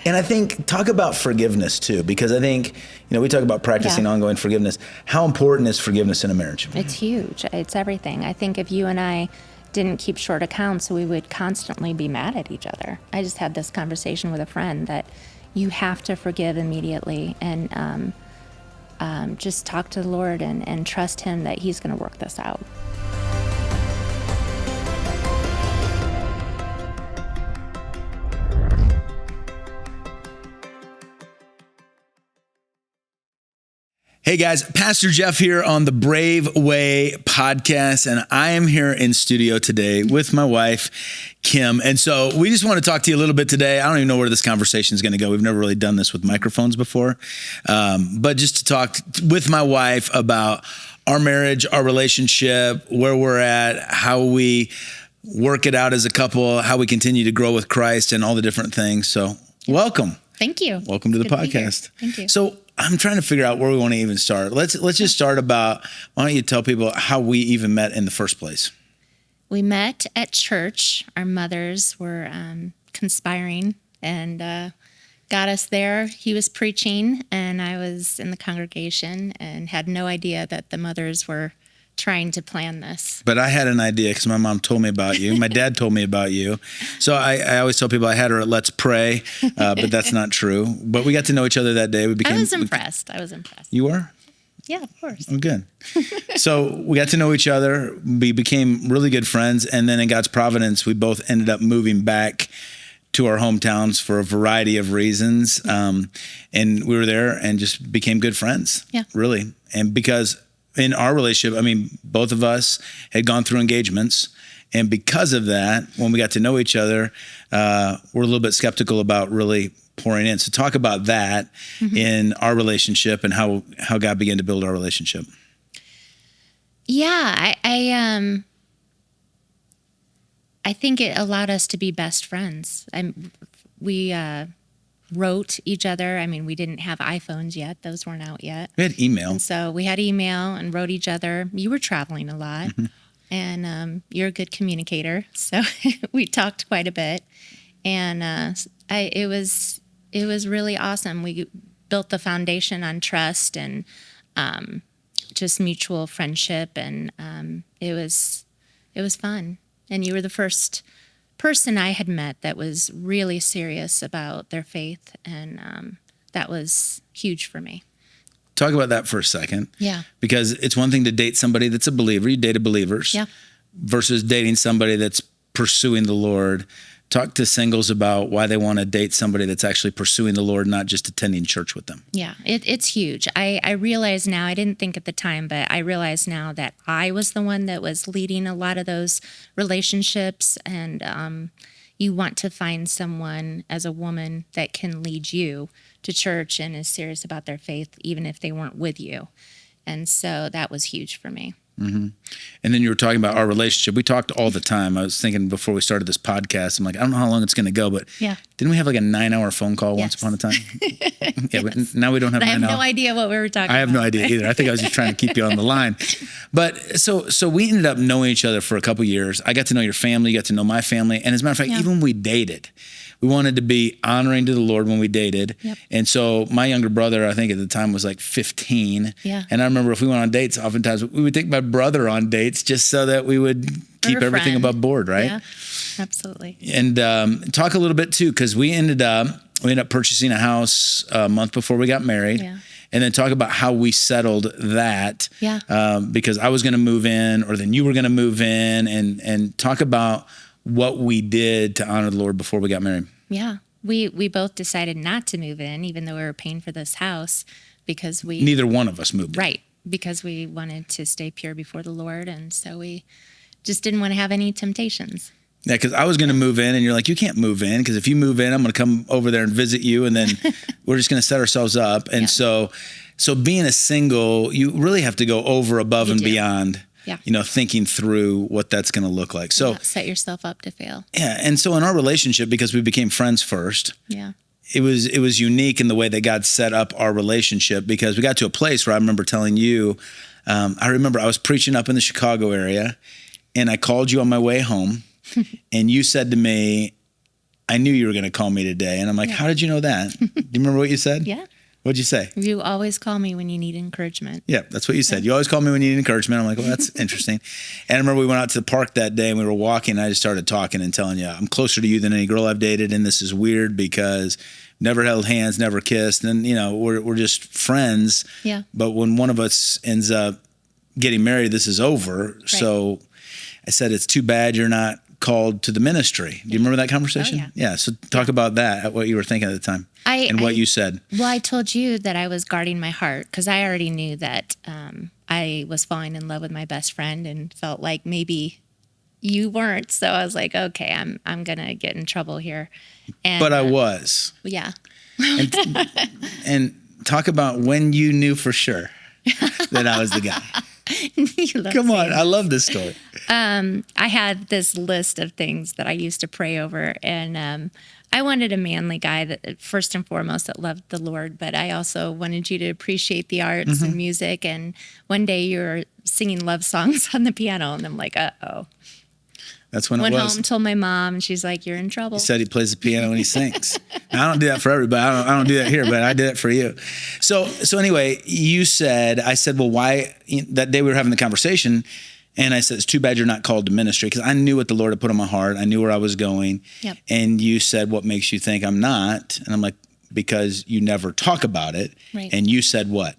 And I think, talk about forgiveness too, because I think, we talk about practicing ongoing forgiveness. How important is forgiveness in a marriage? It's huge. It's everything. I think if you and I didn't keep short accounts, we would constantly be mad at each other. I just had this conversation with a friend that you have to forgive immediately and just talk to the Lord and trust him that he's going to work this out. Hey guys, Pastor Jeff here on the Brave Way podcast, and I am here in studio today with my wife, Kim. And so we just want to talk to you a little bit today. I don't even know where this conversation is going to go. We've never really done this with microphones before, but just to talk with my wife about our marriage, our relationship, where we're at, how we work it out as a couple, how we continue to grow with Christ, and all the different things. So welcome. Thank you. Welcome to the podcast. Thank you. So I'm trying to figure out where we want to even start. Let's just start about, why don't you tell people how we even met in the first place? We met at church. Our mothers were conspiring and got us there. He was preaching and I was in the congregation and had no idea that the mothers were trying to plan this. But I had an idea because my mom told me about you. My dad told me about you. So I always tell people I had her at Let's Pray, but that's not true. But we got to know each other that day. I was impressed. You were? Yeah, of course. Oh, good. So we got to know each other. We became really good friends. And then in God's providence, we both ended up moving back to our hometowns for a variety of reasons. And we were there and just became good friends. Yeah. Really. And because in our relationship, both of us had gone through engagements. And because of that, when we got to know each other, we're a little bit skeptical about really pouring in. So talk about that in our relationship and how God began to build our relationship. Yeah, I think it allowed us to be best friends. We wrote each other. We didn't have iPhones yet. Those weren't out yet. We had email. And so we had email and wrote each other. You were traveling a lot and you're a good communicator. So we talked quite a bit. And it was really awesome. We built the foundation on trust and just mutual friendship. And it was fun. And you were the first person I had met that was really serious about their faith, and that was huge for me. Talk about that for a second. Yeah. Because it's one thing to date somebody that's a believer. You dated believers. Yeah. Versus dating somebody that's pursuing the Lord. Talk to singles about why they want to date somebody that's actually pursuing the Lord, not just attending church with them. Yeah, it's huge. I realize now, I didn't think at the time, but I realize now that I was the one that was leading a lot of those relationships. And you want to find someone as a woman that can lead you to church and is serious about their faith, even if they weren't with you. And so that was huge for me. Mm-hmm. And then you were talking about our relationship. We talked all the time. I was thinking before we started this podcast, I'm like, I don't know how long it's going to go, but didn't we have like a 9-hour phone call once upon a time? Yeah, but now we don't have 9 hours. I have no idea what we were talking about. I have no idea either. I think I was just trying to keep you on the line. But so we ended up knowing each other for a couple of years. I got to know your family, you got to know my family. And as a matter of fact, even when we dated, we wanted to be honoring to the Lord when we dated. Yep. And so my younger brother, I think at the time was like 15. Yeah. And I remember if we went on dates, oftentimes we would take my brother on dates just so that we would keep everything above board, right? Yeah, absolutely. And talk a little bit too, because we ended up purchasing a house a month before we got married. Yeah. And then talk about how we settled that. Yeah. Because I was going to move in, or then you were going to move in, and talk about what we did to honor the Lord before we got married. Yeah. We both decided not to move in, even though we were paying for this house, because neither one of us moved in. Right. Because we wanted to stay pure before the Lord. And so we just didn't want to have any temptations. Yeah, because I was going to move in, and you're like, you can't move in, because if you move in, I'm going to come over there and visit you, and then we're just going to set ourselves up. And so being a single, you really have to go over, above, and beyond. Yeah. Thinking through what that's going to look like. So set yourself up to fail. Yeah. And so in our relationship, because we became friends first, it was unique in the way that God set up our relationship, because we got to a place where I remember telling you, I remember I was preaching up in the Chicago area, and I called you on my way home, and you said to me, I knew you were going to call me today. And I'm like, how did you know that? Do you remember what you said? Yeah. What'd you say? You always call me when you need encouragement. Yeah, that's what you said. You always call me when you need encouragement. I'm like, well, that's interesting. And I remember we went out to the park that day and we were walking and I just started talking and telling you, I'm closer to you than any girl I've dated. And this is weird because never held hands, never kissed. And, we're just friends. Yeah. But when one of us ends up getting married, this is over. Right. So I said, it's too bad you're not called to the ministry. Do you remember that conversation? Oh, yeah. So talk about that, what you were thinking at the time what you said. Well, I told you that I was guarding my heart because I already knew that I was falling in love with my best friend and felt like maybe you weren't. So I was like, okay, I'm going to get in trouble here. And, but I was. Yeah. and talk about when you knew for sure that I was the guy. Come on. I love this story. I had this list of things that I used to pray over. And I wanted a manly guy that first and foremost that loved the Lord. But I also wanted you to appreciate the arts and music. And one day you were singing love songs on the piano. And I'm like, uh-oh. That's when Went it was. home, told my mom, and she's like, you're in trouble. He said he plays the piano and he sings. Now, I don't do that for everybody. I don't do that here, but I did it for you. So anyway, I said, well, why? That day we were having the conversation, and I said, it's too bad you're not called to ministry, because I knew what the Lord had put on my heart. I knew where I was going. Yep. And you said, what makes you think I'm not? And I'm like, because you never talk about it. Right. And you said what?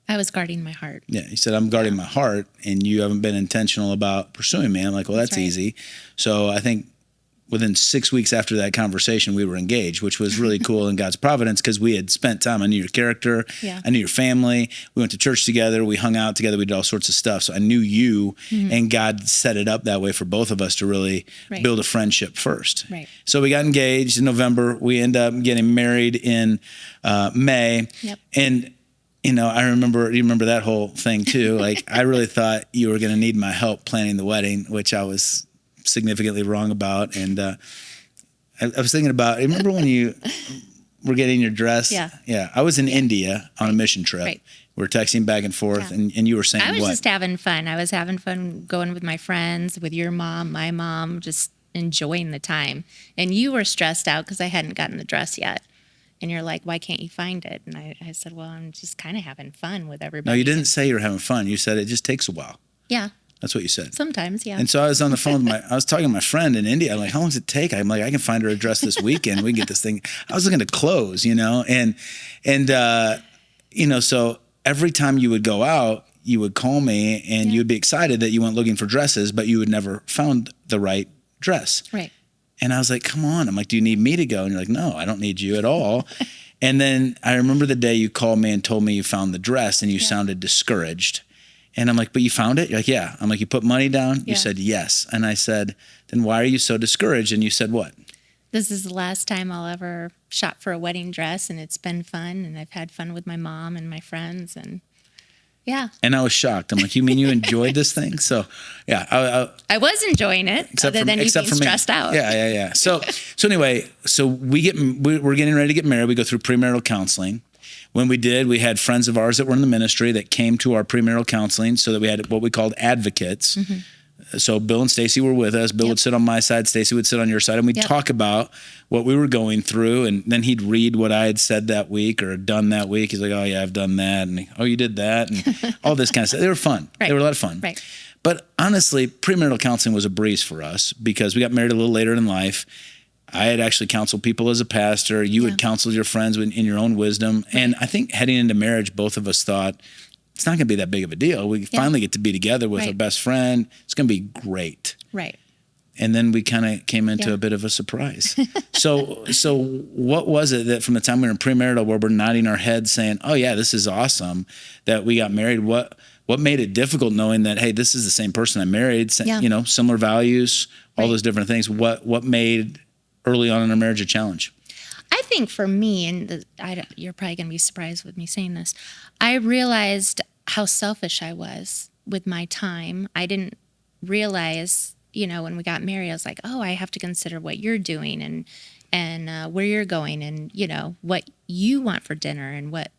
I was guarding my heart. Yeah, he said, I'm guarding my heart, and you haven't been intentional about pursuing me. I'm like, well, that's right. easy. So I think within 6 weeks after that conversation, we were engaged, which was really cool in God's providence because we had spent time. I knew your character. Yeah. I knew your family. We went to church together. We hung out together. We did all sorts of stuff. So I knew you, and God set it up that way for both of us to really build a friendship first. Right. So we got engaged in November. We ended up getting married in May. Yep. And I remember, you remember that whole thing too. Like, I really thought you were going to need my help planning the wedding, which I was significantly wrong about. And I was thinking about, remember when you were getting your dress? Yeah. Yeah. I was in India on a mission trip. Right. We were texting back and forth, and you were saying I was what? just having fun. I was having fun going with my friends, with your mom, my mom, just enjoying the time. And you were stressed out because I hadn't gotten the dress yet. And you're like, why can't you find it? And I said, well, I'm just kind of having fun with everybody. No, you didn't say you were having fun. You said it just takes a while. Yeah. That's what you said. Sometimes, yeah. And so I was on the phone with I was talking to my friend in India. I'm like, how long does it take? I'm like, I can find her address this weekend. We can get this thing. I was looking at clothes, and so every time you would go out, you would call me and you would be excited that you went looking for dresses, but you would never found the right dress. Right. And I was like, come on. I'm like, do you need me to go? And you're like, no, I don't need you at all. And then I remember the day you called me and told me you found the dress, and you sounded discouraged. And I'm like, but you found it? You're like, yeah. I'm like, you put money down? You said yes. And I said, then why are you so discouraged? And you said what? This is the last time I'll ever shop for a wedding dress, and it's been fun, and I've had fun with my mom and my friends, and yeah. And I was shocked. I'm like, you mean you enjoyed this thing? So, yeah. I was enjoying it, other than you being stressed out. Yeah. So anyway, we're getting ready to get married. We go through premarital counseling. When we did, we had friends of ours that were in the ministry that came to our premarital counseling, so that we had what we called advocates. So Bill and Stacy were with us. Bill would sit on my side, Stacy would sit on your side, and we'd talk about what we were going through. And then he'd read what I had said that week or done that week. He's like, oh yeah, I've done that. And oh, you did that. And all this kind of stuff. They were fun. Right. They were a lot of fun. Right. But honestly, premarital counseling was a breeze for us because we got married a little later in life. I had actually counseled people as a pastor. You had counseled your friends in your own wisdom. Right. And I think heading into marriage, both of us thought, it's not going to be that big of a deal. We finally get to be together with our best friend. It's going to be great. Right. And then we kind of came into a bit of a surprise. So what was it that from the time we were in premarital where we're nodding our heads saying, oh yeah, this is awesome that we got married? What made it difficult knowing that, hey, this is the same person I married, similar values, all those different things. What made early on in our marriage a challenge? I think for me, and you're probably going to be surprised with me saying this, I realized how selfish I was with my time. I didn't realize, when we got married, I was like, oh, I have to consider what you're doing and where you're going and, what you want for dinner and what,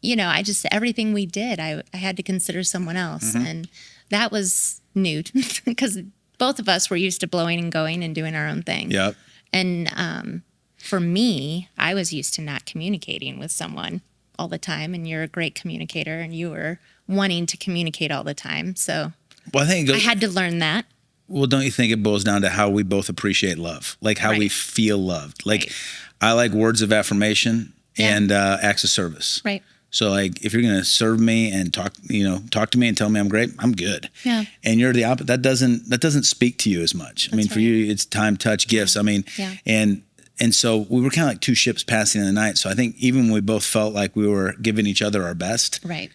everything we did, I had to consider someone else. And that was new because both of us were used to blowing and going and doing our own thing. Yep. And for me, I was used to not communicating with someone all the time, and you're a great communicator, and you were wanting to communicate all the time. So Well, I think I had to learn that. Well, don't you think it boils down to how we both appreciate love, like how we feel loved? Like, Right. I like words of affirmation and acts of service. Right. So, like, if you're going to serve me and talk to me and tell me I'm great, I'm good. Yeah. And you're the opposite. That doesn't speak to you as much. I mean, for you, it's time, touch, gifts. I mean, and so we were kind of like two ships passing in the night. So I think even when we both felt like we were giving each other our best, Right.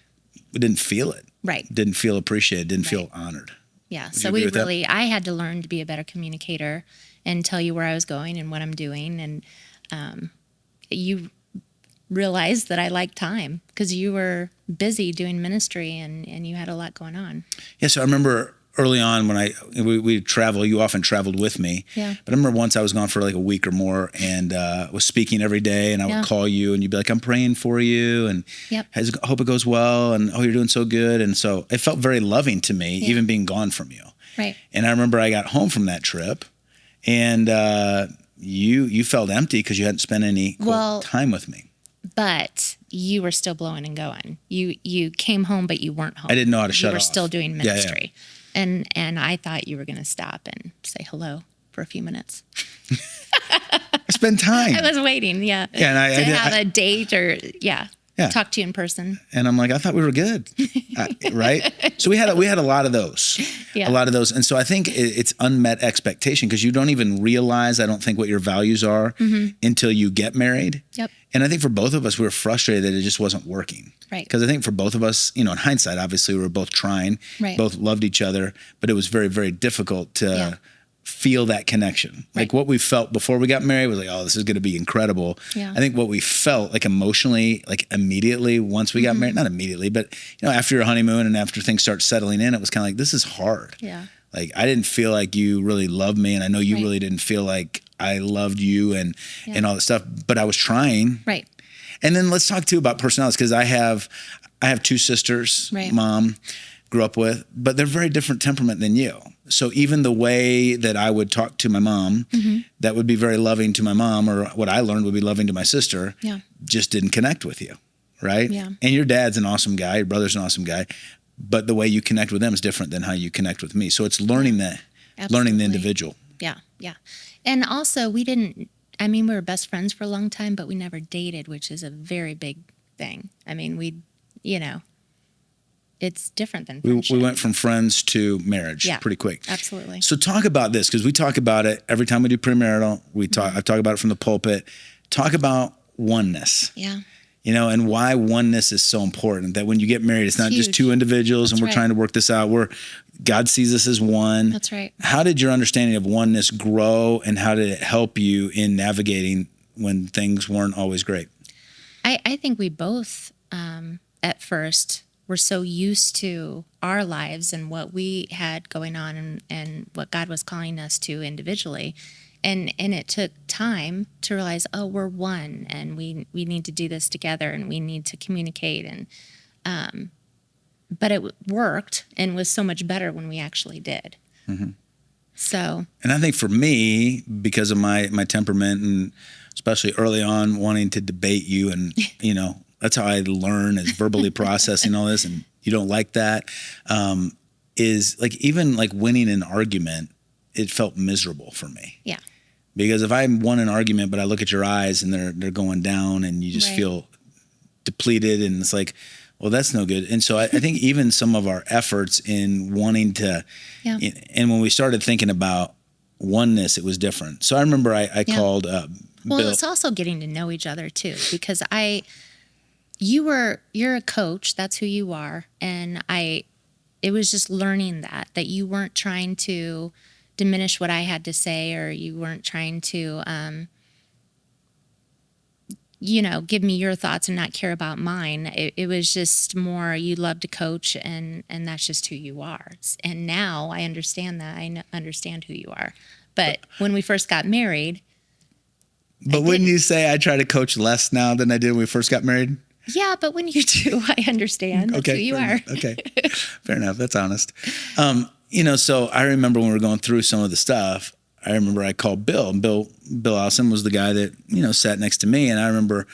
we didn't feel it. Right. Didn't feel appreciated. Didn't feel honored. Yeah. Would So you agree with that? I had to learn to be a better communicator and tell you where I was going and what I'm doing. And you realized that I liked time because you were busy doing ministry and you had a lot going on. Yeah, so I remember early on when we travel, you often traveled with me. Yeah. But I remember once I was gone for like a week or more and was speaking every day, and I would call you and you'd be like, I'm praying for you and hope it goes well, and oh, you're doing so good. And so it felt very loving to me, even being gone from you. Right. And I remember I got home from that trip and you felt empty because you hadn't spent any time with me. But you were still blowing and going. You came home, but you weren't home. I didn't know how to shut off. You were still doing Yeah, ministry. And I thought you were going to stop and say hello for a few minutes. Spend time. I was waiting, and to have a date or talk to you in person. And I'm like, I thought we were good, right? So we had a lot of those, a lot of those. And so I think it's unmet expectation because you don't even realize, I don't think, what your values are until you get married. Yep. And I think for both of us, we were frustrated that it just wasn't working. Right. Because I think for both of us, in hindsight, obviously we were both trying, both loved each other, but it was very, very difficult to feel that connection. Like what we felt before we got married was like, oh, this is going to be incredible. Yeah. I think what we felt like emotionally, like immediately once we got married, not immediately, but after your honeymoon and after things start settling in, it was kind of like, this is hard. Yeah. Like I didn't feel like you really loved me, and I know you really didn't feel like I loved you and all that stuff, but I was trying. Right. And then let's talk too about personalities, because I have two sisters, mom grew up with, but they're very different temperament than you. So even the way that I would talk to my mom, that would be very loving to my mom, or what I learned would be loving to my sister, just didn't connect with you, right? Yeah. And your dad's an awesome guy, your brother's an awesome guy, but the way you connect with them is different than how you connect with me. So it's learning learning the individual. Yeah, yeah. And also we were best friends for a long time, but we never dated, which is a very big thing. I mean, it's different than friendship. We went from friends to marriage pretty quick. Absolutely. So talk about this, because we talk about it every time we do premarital. I talk about it from the pulpit. Talk about oneness. Yeah. And why oneness is so important. That when you get married, it's not just two individuals and we're trying to work this out. God sees us as one. That's right. How did your understanding of oneness grow, and how did it help you in navigating when things weren't always great? I think we both, at first, were so used to our lives and what we had going on and what God was calling us to individually. And it took time to realize, oh, we're one, and we need to do this together, and we need to communicate. And but it worked and was so much better when we actually did. Mm-hmm. So. And I think for me, because of my temperament, and especially early on wanting to debate you, and that's how I learn, is verbally processing all this, and you don't like that, is like even like winning an argument, it felt miserable for me. Yeah. Because if I won an argument, but I look at your eyes and they're going down, and you just feel depleted, and it's like, well, that's no good. And so I think even some of our efforts in wanting to, and when we started thinking about oneness, it was different. So I remember I called Bill. Well, it's also getting to know each other too, because you're a coach, that's who you are. And it was just learning that you weren't trying to diminish what I had to say, or you weren't trying to, give me your thoughts and not care about mine. It was just more, you love to coach, and that's just who you are. And now I understand that. I understand who you are. But when we first got married. But wouldn't you say I try to coach less now than I did when we first got married? Yeah, but when you do, I understand. That's who you are. Okay, fair enough. That's honest. So I remember when we were going through some of the stuff, I remember I called Bill, and Bill Allison was the guy that, sat next to me. And I remember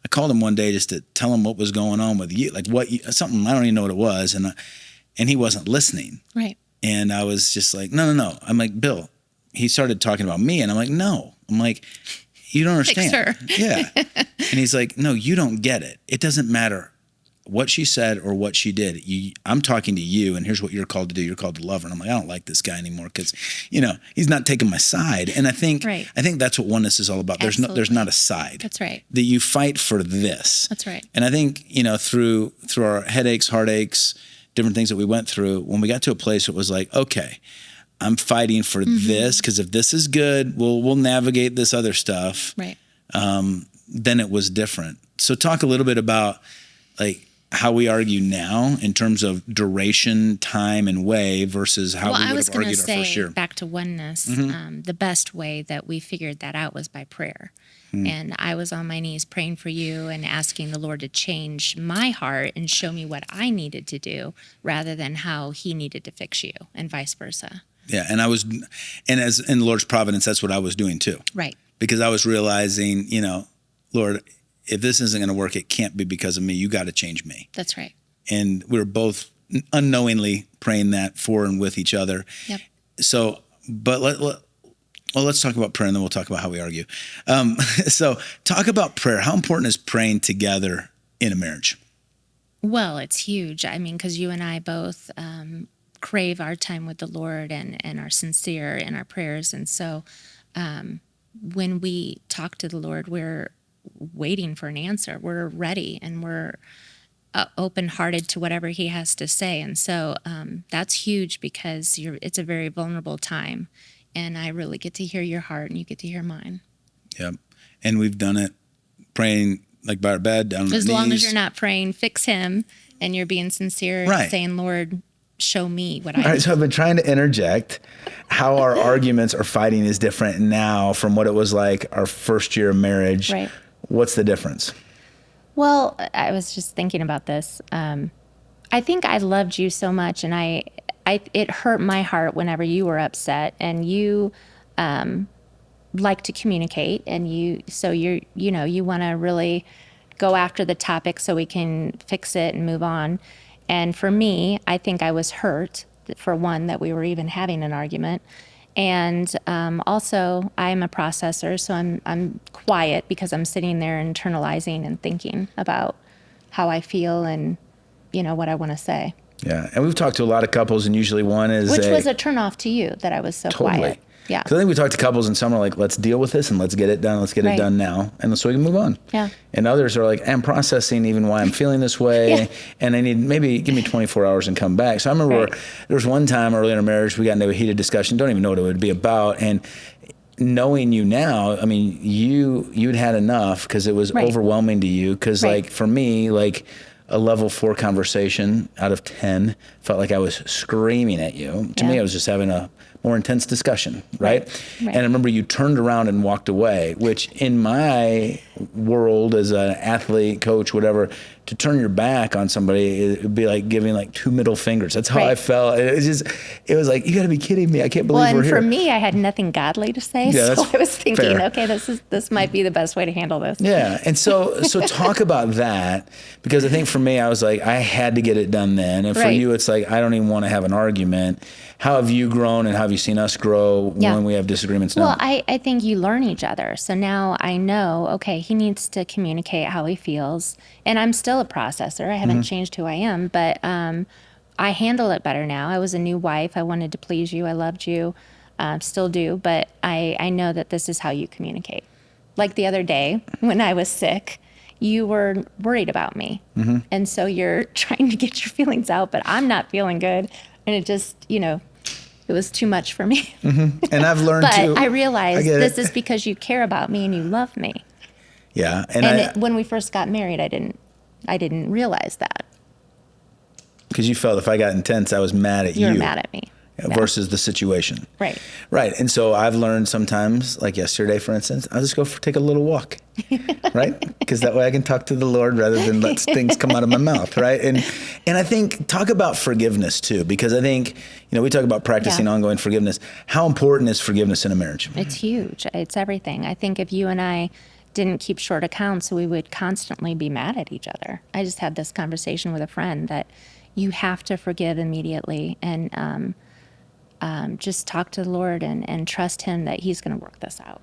I called him one day just to tell him what was going on with you, like something, I don't even know what it was. And he wasn't listening. Right. And I was just like, no. I'm like, Bill, he started talking about me. And I'm like, no. I'm like, you don't understand. Like, sure. Yeah. And he's like, no, you don't get it. It doesn't matter what she said or what she did. I'm talking to you, and here's what you're called to do. You're called to love her. And I'm like, I don't like this guy anymore because, he's not taking my side. And I think that's what oneness is all about. There's not a side. That's right. That you fight for this. That's right. And I think, through our headaches, heartaches, different things that we went through, when we got to a place where it was like, okay, I'm fighting for this, because if this is good, we'll navigate this other stuff. Right. Then it was different. So talk a little bit about like how we argue now in terms of duration, time, and way versus how we would have argued our first year. Back to oneness, the best way that we figured that out was by prayer. And I was on my knees praying for you and asking the Lord to change my heart and show me what I needed to do rather than how he needed to fix you, and vice versa. Yeah. And as in the Lord's providence, that's what I was doing too. Right. Because I was realizing, Lord, if this isn't going to work, it can't be because of me. You got to change me. That's right. And we were both unknowingly praying that for and with each other. Yep. So, but let's talk about prayer, and then we'll talk about how we argue. So talk about prayer. How important is praying together in a marriage? Well, it's huge. I mean, because you and I both crave our time with the Lord and are sincere in our prayers. And so when we talk to the Lord, we're waiting for an answer. We're ready, and we're open-hearted to whatever he has to say. And so that's huge, because it's a very vulnerable time. And I really get to hear your heart, and you get to hear mine. Yep. And we've done it praying like by our bed, down on our knees. As long as you're not praying, fix him, and you're being sincere, right, saying, Lord, show me what I need. All right, so I've been trying to interject how our arguments or fighting is different now from what it was like our first year of marriage. Right. What's the difference? Well, I was just thinking about this. I think I loved you so much, and it hurt my heart whenever you were upset, and you like to communicate, and you want to really go after the topic so we can fix it and move on. And for me, I think I was hurt, for one, that we were even having an argument. And also, I'm a processor, so I'm quiet because I'm sitting there internalizing and thinking about how I feel and, what I want to say. Yeah, and we've talked to a lot of couples, and usually one is Which was a turnoff to you, that I was so quiet. Yeah. So I think we talked to couples, and some are like, let's deal with this and let's get it done. Let's get it done now, and so we can move on. Yeah. And others are like, I'm processing even why I'm feeling this way, and I need maybe give me 24 hours and come back. So I remember there was one time early in our marriage, we got into a heated discussion, don't even know what it would be about, and knowing you now, I mean, you'd had enough because it was overwhelming to you. Because like for me, like a level 4 conversation out of 10 felt like I was screaming at you. To me, I was just having a more intense discussion, right? And I remember you turned around and walked away, which in my world as an athlete, coach, whatever, to turn your back on somebody, it would be like giving like 2 middle fingers. That's how I felt. It was like, you got to be kidding me. I can't believe we're here. Well, and for me, I had nothing godly to say, so I was thinking, okay, this might be the best way to handle this. Yeah, and so talk about that, because I think for me, I was like, I had to get it done then. And for you, it's like, I don't even want to have an argument. How have you grown, and how have you seen us grow when we have disagreements now? Well, I think you learn each other. So now I know, okay, he needs to communicate how he feels. And I'm still a processor. I haven't changed who I am, but I handle it better now. I was a new wife. I wanted to please you. I loved you, still do. But I know that this is how you communicate. Like the other day when I was sick, you were worried about me. And so you're trying to get your feelings out, but I'm not feeling good. And it just, it was too much for me. And I've learned but too. I realized this is because you care about me and you love me. Yeah. And when we first got married, I didn't realize that. Because you felt if I got intense, I was mad at you. You were mad at me. versus the situation. Right. Right. And so I've learned sometimes, like yesterday, for instance, I'll just take a little walk, right? Because that way I can talk to the Lord rather than let things come out of my mouth, right? And I think talk about forgiveness too, because I think, we talk about practicing ongoing forgiveness. How important is forgiveness in a marriage? It's huge. It's everything. I think if you and I didn't keep short accounts, we would constantly be mad at each other. I just had this conversation with a friend that you have to forgive immediately and just talk to the Lord and trust him that he's going to work this out.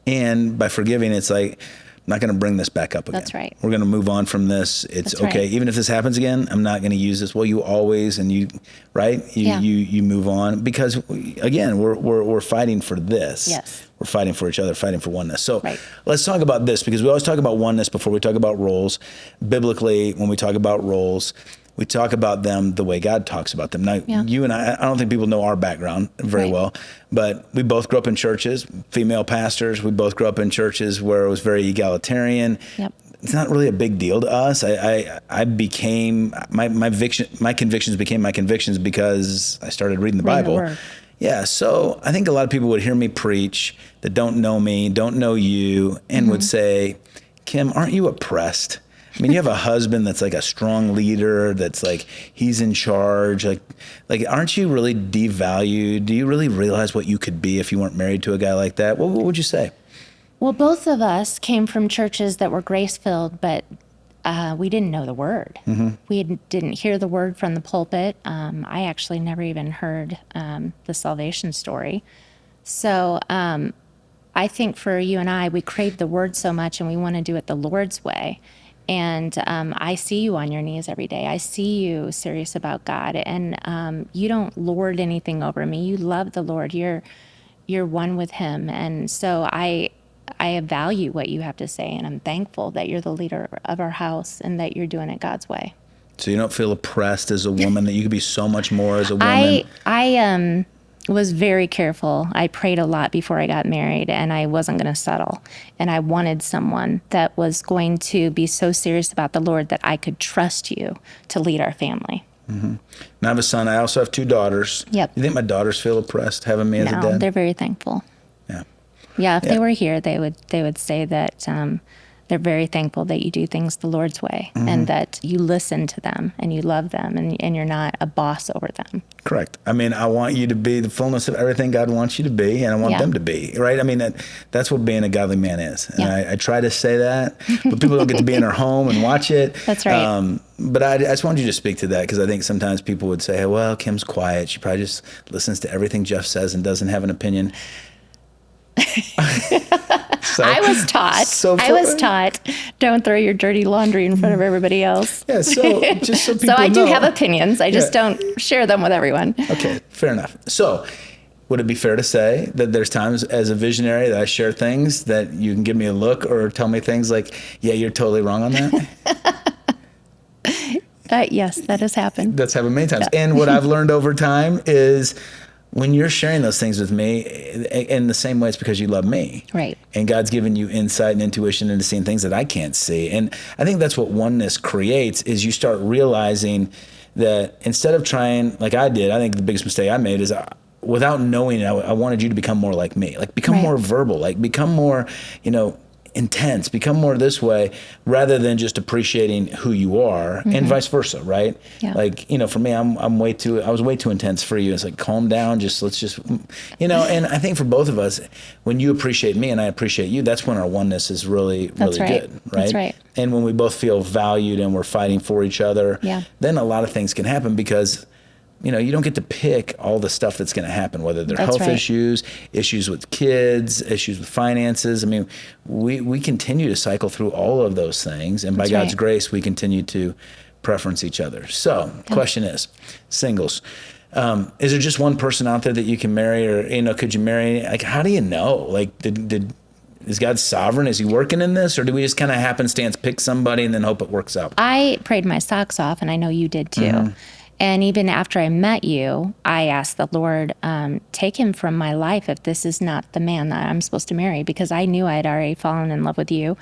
And by forgiving, it's like, I'm not going to bring this back up again. That's right. We're going to move on from this. It's That's okay. right. Even if this happens again, I'm not going to use this. Well, you always, and you, right? You move on because again, we're fighting for this. Yes. We're fighting for each other, fighting for oneness. So Right. let's talk about this because we always talk about oneness before we talk about roles. Biblically, when we talk about roles, we talk about them the way God talks about them. Now, you and I don't think people know our background very well, but we both grew up in churches, female pastors. We both grew up in churches where it was very egalitarian. Yep. It's not really a big deal to us. I became, my convictions became my convictions because I started reading the Bible. The Word. Yeah, so I think a lot of people would hear me preach that don't know me, don't know you, and would say, Kim, aren't you oppressed? I mean, you have a husband that's like a strong leader, that's like, he's in charge. Like, aren't you really devalued? Do you really realize what you could be if you weren't married to a guy like that? What would you say? Well, both of us came from churches that were grace-filled, but we didn't know the word. We didn't hear the word from the pulpit. I actually never even heard the salvation story. So I think for you and I, we crave the word so much and we want to do it the Lord's way. And I see you on your knees every day. I see you serious about God, and you don't lord anything over me. You love the Lord. You're one with Him, and so I value what you have to say, and I'm thankful that you're the leader of our house and that you're doing it God's way. So you don't feel oppressed as a woman, that you could be so much more as a woman? I was very careful. I prayed a lot before I got married, and I wasn't going to settle. And I wanted someone that was going to be so serious about the Lord that I could trust you to lead our family. And I have a son. I also have 2 daughters. Yep. You think my daughters feel oppressed having me as a No, dad? they're very thankful. Yeah. Yeah, if they were here, they would say that they're very thankful that you do things the Lord's way and that you listen to them and you love them and you're not a boss over them. Correct. I mean, I want you to be the fullness of everything God wants you to be, and I want them to be, right? I mean, that's what being a godly man is. And I try to say that, but people don't get to be in our home and watch it. That's right. But I just wanted you to speak to that because I think sometimes people would say, well, Kim's quiet. She probably just listens to everything Jeff says and doesn't have an opinion. I was taught, don't throw your dirty laundry in front of everybody else. Yeah, so just so people know. So I do have opinions. I just don't share them with everyone. Okay, fair enough. So would it be fair to say that there's times as a visionary that I share things that you can give me a look or tell me things like, yeah, you're totally wrong on that? Yes, that has happened. That's happened many times. Yeah. And what I've learned over time is when you're sharing those things with me, in the same way, it's because you love me. Right. And God's given you insight and intuition into seeing things that I can't see. And I think that's what oneness creates, is you start realizing that instead of trying, like I did, I think the biggest mistake I made is without knowing it, I wanted you to become more like me, like become more verbal, like become more, intense, become more this way, rather than just appreciating who you are, and vice versa, right? Yeah. Like, for me, I was way too intense for you. It's like, calm down, let's just, and I think for both of us, when you appreciate me and I appreciate you, that's when our oneness is really good, right? That's right. And when we both feel valued and we're fighting for each other, then a lot of things can happen because you don't get to pick all the stuff that's going to happen, whether they're health issues with kids, issues with finances. I mean, we continue to cycle through all of those things. And by God's grace, we continue to preference each other. So question is, singles, is there just one person out there that you can marry, or, could you marry? Like, how do you know? Like, is God sovereign? Is He working in this? Or do we just kind of happenstance pick somebody and then hope it works out? I prayed my socks off, and I know you did too. And even after I met you, I asked the Lord, take him from my life if this is not the man that I'm supposed to marry, because I knew I had already fallen in love with you.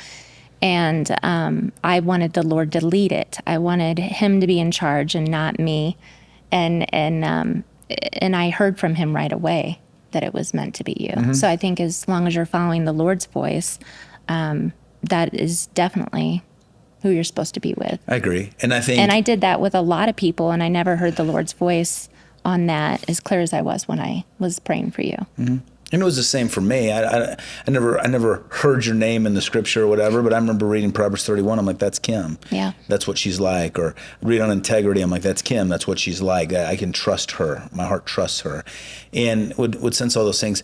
And I wanted the Lord to lead it. I wanted Him to be in charge and not me. And and I heard from him right away that it was meant to be you. So I think as long as you're following the Lord's voice, that is definitely who you're supposed to be with. I agree. And I think, And I did that with a lot of people, and I never heard the Lord's voice on that as clear as I was when I was praying for you. and it was the same for me. I never heard your name in the scripture or whatever, but I remember reading Proverbs 31. I'm like, that's Kim. Yeah. That's what she's like. Or read on integrity. I'm like, that's Kim. That's what she's like. I can trust her. My heart trusts her, and would sense all those things.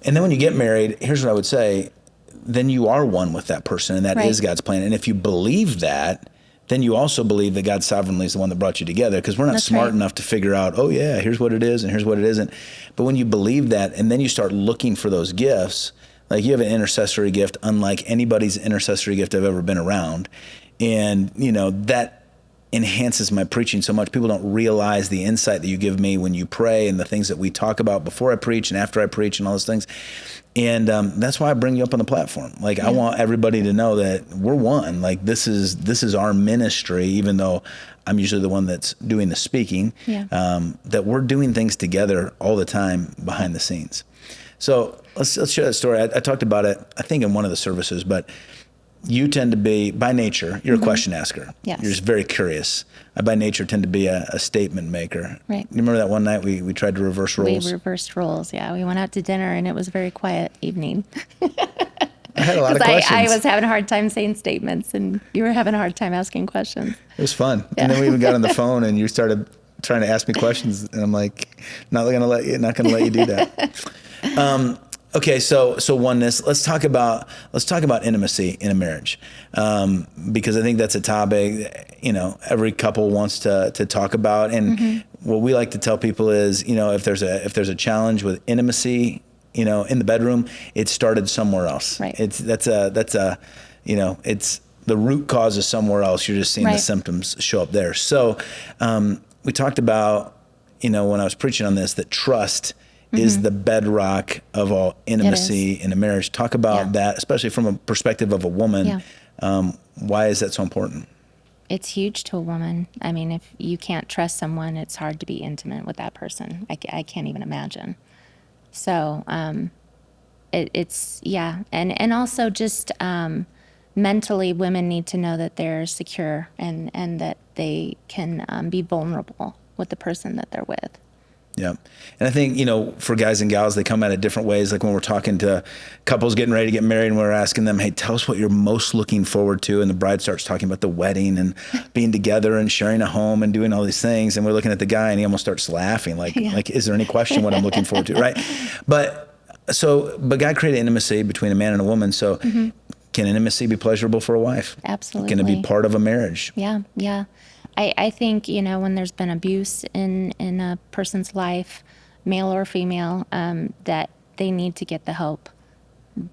And then when you get married, here's what I would say. Then you are one with that person, and that Right. is God's plan. And if you believe that, then you also believe that God sovereignly is the one that brought you together, because we're not That's smart right. enough to figure out, oh yeah, here's what it is and here's what it isn't. But when you believe that, and then you start looking for those gifts, like you have an intercessory gift unlike anybody's intercessory gift I've ever been around. And that enhances my preaching so much. People don't realize the insight that you give me when you pray, and the things that we talk about before I preach and after I preach and all those things. And that's why I bring you up on the platform. Like, I want everybody to know that we're one. Like, this is our ministry, even though I'm usually the one that's doing the speaking, that we're doing things together all the time behind the scenes. So let's share that story. I talked about it, I think, in one of the services, but you tend to be, by nature, you're a question asker. Yes. You're just very curious. I, by nature, tend to be a statement maker. Right. You remember that one night we tried to reverse roles? We reversed roles. Yeah. We went out to dinner, and it was a very quiet evening. I had a lot of questions. I was having a hard time saying statements, and you were having a hard time asking questions. It was fun. And then we even got on the phone, and you started trying to ask me questions, and I'm like, not going to let you do that. Okay, so oneness. Let's talk about intimacy in a marriage, because I think that's a topic every couple wants to talk about. And what we like to tell people is, if there's a challenge with intimacy, in the bedroom, it started somewhere else. Right. It's the root cause is somewhere else. You're just seeing the Right. symptoms show up there. So we talked about, when I was preaching on this, that trust is the bedrock of all intimacy in a marriage. Talk about that, especially from a perspective of a woman. Yeah. Why is that so important? It's huge to a woman. I mean, if you can't trust someone, it's hard to be intimate with that person. I can't even imagine. So and also just mentally, women need to know that they're secure and that they can be vulnerable with the person that they're with. Yeah. And I think, for guys and gals, they come at it different ways. Like when we're talking to couples getting ready to get married and we're asking them, hey, tell us what you're most looking forward to. And the bride starts talking about the wedding and being together and sharing a home and doing all these things. And we're looking at the guy and he almost starts laughing. Like, is there any question what I'm looking forward to? Right. But God created intimacy between a man and a woman. So can intimacy be pleasurable for a wife? Absolutely. Can it be part of a marriage? Yeah. Yeah. I think, when there's been abuse in a person's life, male or female, that they need to get the help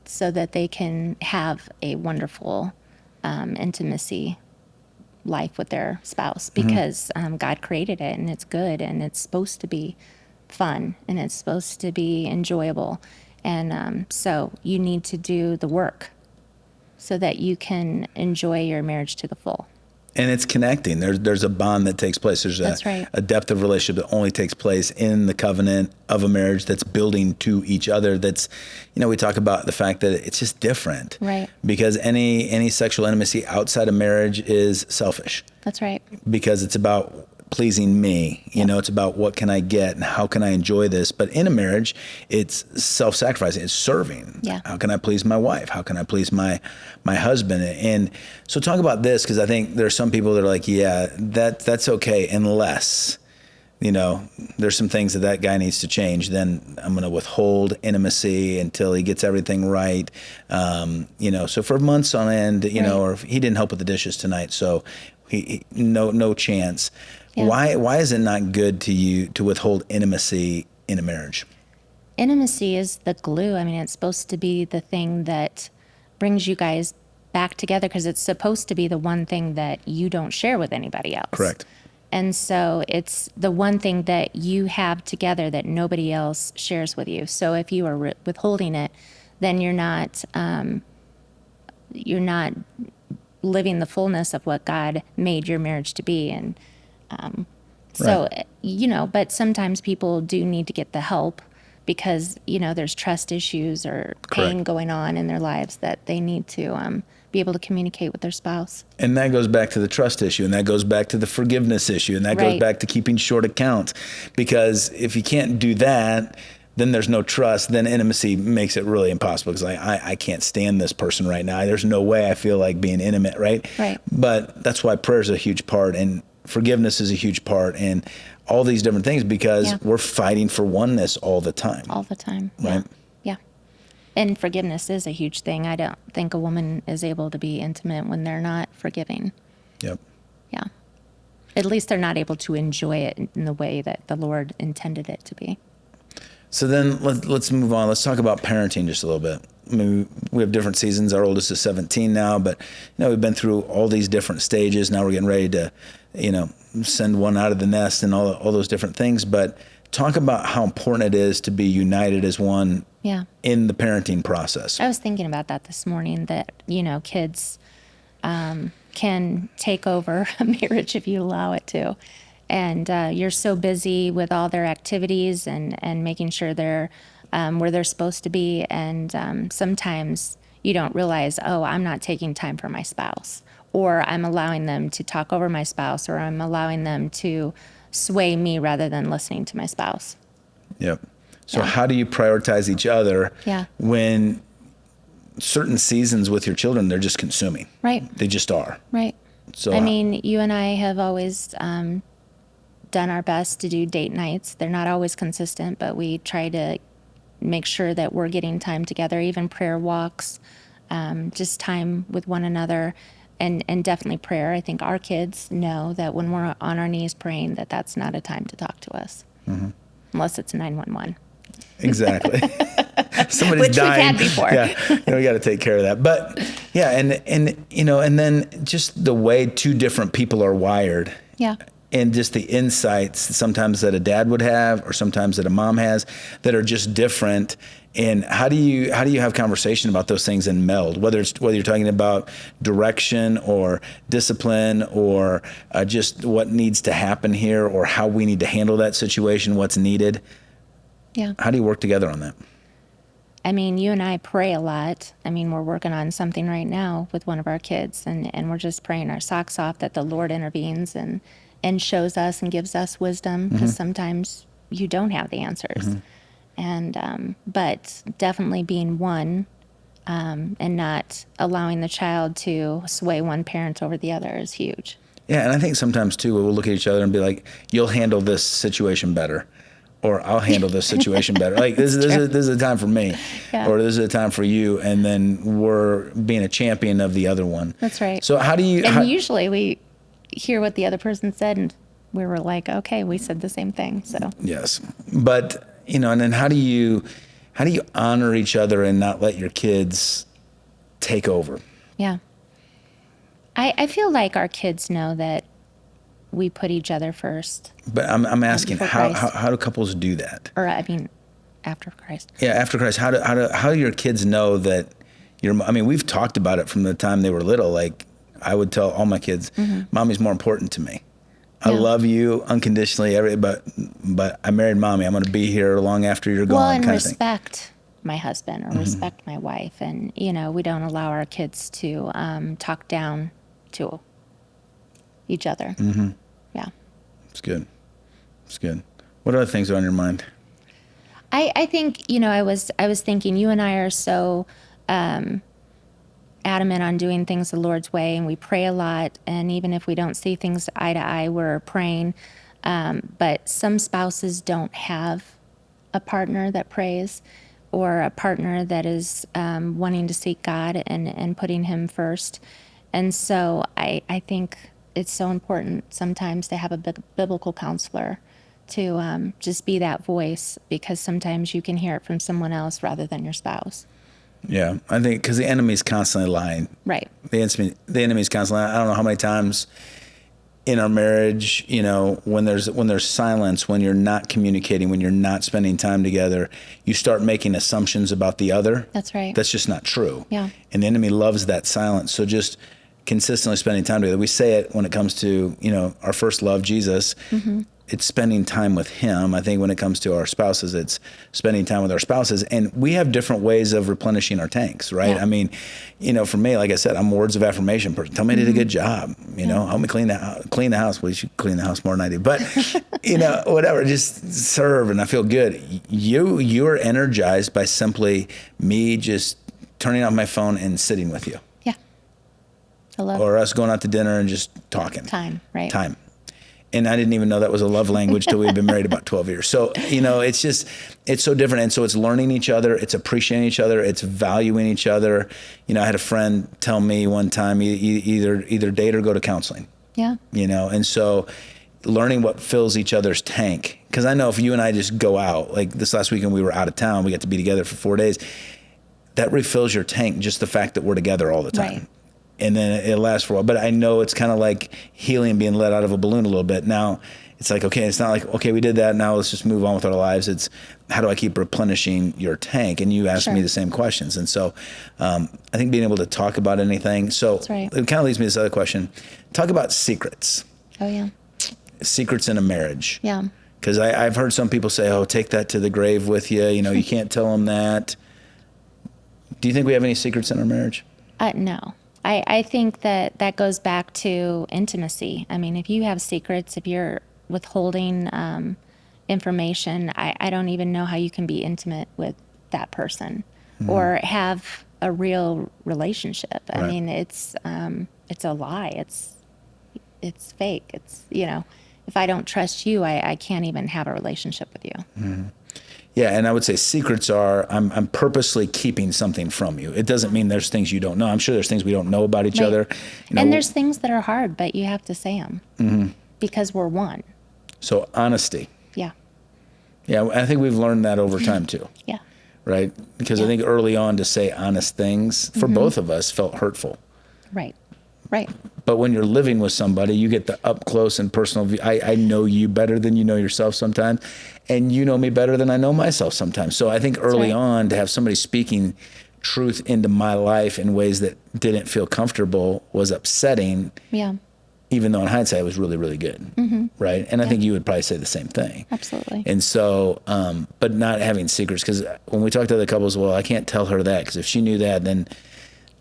so that they can have a wonderful intimacy life with their spouse, because God created it, and it's good, and it's supposed to be fun, and it's supposed to be enjoyable. And so you need to do the work so that you can enjoy your marriage to the full. And it's connecting. There's a bond that takes place. There's That's right. a depth of relationship that only takes place in the covenant of a marriage that's building to each other. That's, we talk about the fact that it's just different. Right. Because any sexual intimacy outside of marriage is selfish. That's right. Because it's about pleasing me. It's about what can I get and how can I enjoy this. But in a marriage, it's self-sacrificing. It's serving. Yeah. How can I please my wife? How can I please my husband? And so talk about this, because I think there are some people that are like, that's okay, unless, there's some things that guy needs to change. Then I'm going to withhold intimacy until he gets everything right. So for months on end, or if he didn't help with the dishes tonight, so he no chance. Yeah. Why is it not good to you to withhold intimacy in a marriage? Intimacy is the glue. I mean, it's supposed to be the thing that brings you guys back together, because it's supposed to be the one thing that you don't share with anybody else. Correct. And so it's the one thing that you have together that nobody else shares with you. So if you are withholding it, then you're not living the fullness of what God made your marriage to be. And So, but sometimes people do need to get the help because, there's trust issues or pain going on in their lives that they need to be able to communicate with their spouse. And that goes back to the trust issue, and that goes back to the forgiveness issue, and that goes back to keeping short accounts. Because if you can't do that, then there's no trust. Then intimacy makes it really impossible, because I can't stand this person right now. There's no way I feel like being intimate, right? Right. But that's why prayer is a huge part, and forgiveness is a huge part, and all these different things, because we're fighting for oneness all the time. All the time. Right? Yeah. And forgiveness is a huge thing. I don't think a woman is able to be intimate when they're not forgiving. Yep. Yeah. At least they're not able to enjoy it in the way that the Lord intended it to be. So then let's move on. Let's talk about parenting just a little bit. I mean, we have different seasons. Our oldest is 17 now, but we've been through all these different stages. Now we're getting ready to, send one out of the nest and all those different things. But talk about how important it is to be united as one in the parenting process. I was thinking about that this morning, that, kids can take over a marriage if you allow it to. And you're so busy with all their activities and making sure they're where they're supposed to be. And sometimes you don't realize, I'm not taking time for my spouse, or I'm allowing them to talk over my spouse, or I'm allowing them to sway me rather than listening to my spouse. Yep. So how do you prioritize each other when certain seasons with your children, they're just consuming? Right. They just are. Right. So I mean, you and I have always done our best to do date nights. They're not always consistent, but we try to make sure that we're getting time together, even prayer walks, just time with one another, and definitely prayer. I think our kids know that when we're on our knees praying, that's not a time to talk to us, unless it's 911. Exactly. Somebody's Which dying. we've had before. Yeah, we got to take care of that. But and then just the way two different people are wired. Yeah. And just the insights sometimes that a dad would have, or sometimes that a mom has, that are just different. And how do you have conversation about those things and meld? Whether you're talking about direction or discipline, or just what needs to happen here, or how we need to handle that situation, what's needed. Yeah. How do you work together on that? I mean, you and I pray a lot. I mean, we're working on something right now with one of our kids, and we're just praying our socks off that the Lord intervenes and shows us and gives us wisdom, because sometimes you don't have the answers. And but definitely being one, and not allowing the child to sway one parent over the other is huge. Yeah, and I think sometimes too, we'll look at each other and be like, "You'll handle this situation better," or "I'll handle this situation better." Like this is a time for me, or this is a time for you, and then we're being a champion of the other one. That's right. So how do you? And usually we hear what the other person said, and we were like, "Okay, we said the same thing." So yes, but and then how do you honor each other and not let your kids take over? Yeah, I feel like our kids know that we put each other first. But I'm asking, Before how do couples do that? Or I mean, after Christ. Yeah, after Christ. How do your kids know that we've talked about it from the time they were little. Like I would tell all my kids, Mommy's more important to me. I love you unconditionally, but I married Mommy. I'm going to be here long after you're gone. Well, and kind respect my husband, or respect my wife, and we don't allow our kids to talk down to each other. Yeah, it's good. It's good. What other things are on your mind? I think I was thinking, you and I are so adamant on doing things the Lord's way, and we pray a lot, and even if we don't see things eye to eye, we're praying. But some spouses don't have a partner that prays, or a partner that is wanting to seek God and putting Him first. And so I think it's so important sometimes to have a biblical counselor to just be that voice, because sometimes you can hear it from someone else rather than your spouse. Yeah, I think because the enemy's constantly lying. Right. The enemy's constantly lying. I don't know how many times in our marriage, when there's silence, when you're not communicating, when you're not spending time together, you start making assumptions about the other. That's right. That's just not true. Yeah. And the enemy loves that silence. So just consistently spending time together. We say it when it comes to, our first love, Jesus. it's spending time with him. I think when it comes to our spouses, it's spending time with our spouses. And we have different ways of replenishing our tanks, right? Yeah. I mean, for me, like I said, I'm a words of affirmation person. Tell me I did a good job, help me clean the house. Well, you should clean the house more than I do. But, whatever, just serve and I feel good. You're energized by simply me just turning off my phone and sitting with you. Yeah. I love Or us going out to dinner and just talking. time, right? Time. And I didn't even know that was a love language till we'd been married about 12 years. So, it's so different. And so it's learning each other. It's appreciating each other. It's valuing each other. I had a friend tell me one time, either date or go to counseling. Yeah. And so learning what fills each other's tank. Because I know if you and I just go out, like this last weekend we were out of town, we got to be together for 4 days. That refills your tank, just the fact that we're together all the time. Right. And then it lasts for a while. But I know it's kind of like helium being let out of a balloon a little bit. Now it's like, okay, it's not like, okay, we did that. Now let's just move on with our lives. It's how do I keep replenishing your tank? And you asked me the same questions. And so I think being able to talk about anything. So That's right. It kind of leads me to this other question. Talk about secrets. Oh, yeah. Secrets in a marriage. Yeah. Because I've heard some people say, oh, take that to the grave with you. You can't tell them that. Do you think we have any secrets in our marriage? No. I think that goes back to intimacy. I mean, if you have secrets, if you're withholding information, I don't even know how you can be intimate with that person or have a real relationship. I mean, it's a lie. It's fake. It's, if I don't trust you, I can't even have a relationship with you. Mm-hmm. Yeah, and I would say secrets are I'm purposely keeping something from you. It doesn't mean there's things you don't know. I'm sure there's things we don't know about each other. And there's things that are hard, but you have to say them because we're one. So honesty. Yeah. Yeah, I think we've learned that over time too. Yeah. Right? Because I think early on to say honest things for both of us felt hurtful. Right. Right. But when you're living with somebody, you get the up close and personal view. I know you better than you know yourself sometimes, and you know me better than I know myself sometimes. So I think early on to have somebody speaking truth into my life in ways that didn't feel comfortable was upsetting. Yeah. Even though in hindsight it was really, really good. Right? And I think you would probably say the same thing. Absolutely. And so, but not having secrets, because when we talk to other couples, well, I can't tell her that because if she knew that, then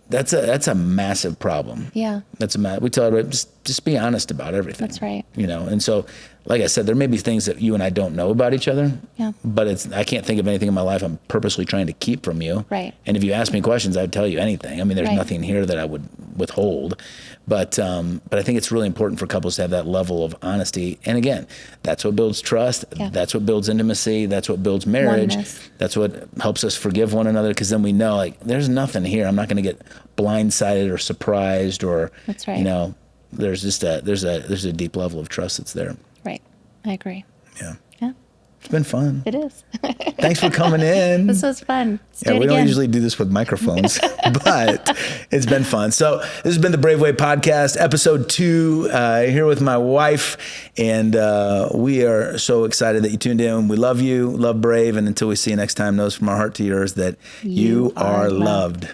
that's a massive problem. Yeah. We tell her just be honest about everything. That's right. And so, like I said, there may be things that you and I don't know about each other. Yeah. But I can't think of anything in my life I'm purposely trying to keep from you. Right. And if you ask me questions, I'd tell you anything. I mean, there's nothing here that I would withhold. But I think it's really important for couples to have that level of honesty. And again, that's what builds trust. Yeah. That's what builds intimacy. That's what builds marriage. Oneness. That's what helps us forgive one another, because then we know, like, there's nothing here. I'm not going to get blindsided or surprised, or That's right. there's just there's a deep level of trust that's there. Right. I agree. Yeah. Yeah. It's been fun. It is. Thanks for coming in. This was fun. Let's do it We don't again. usually do this with microphones, but it's been fun. So this has been the Brave Way Podcast, episode 2, here with my wife. And we are so excited that you tuned in. We love you, love Brave. And until we see you next time, knows from our heart to yours that you are loved.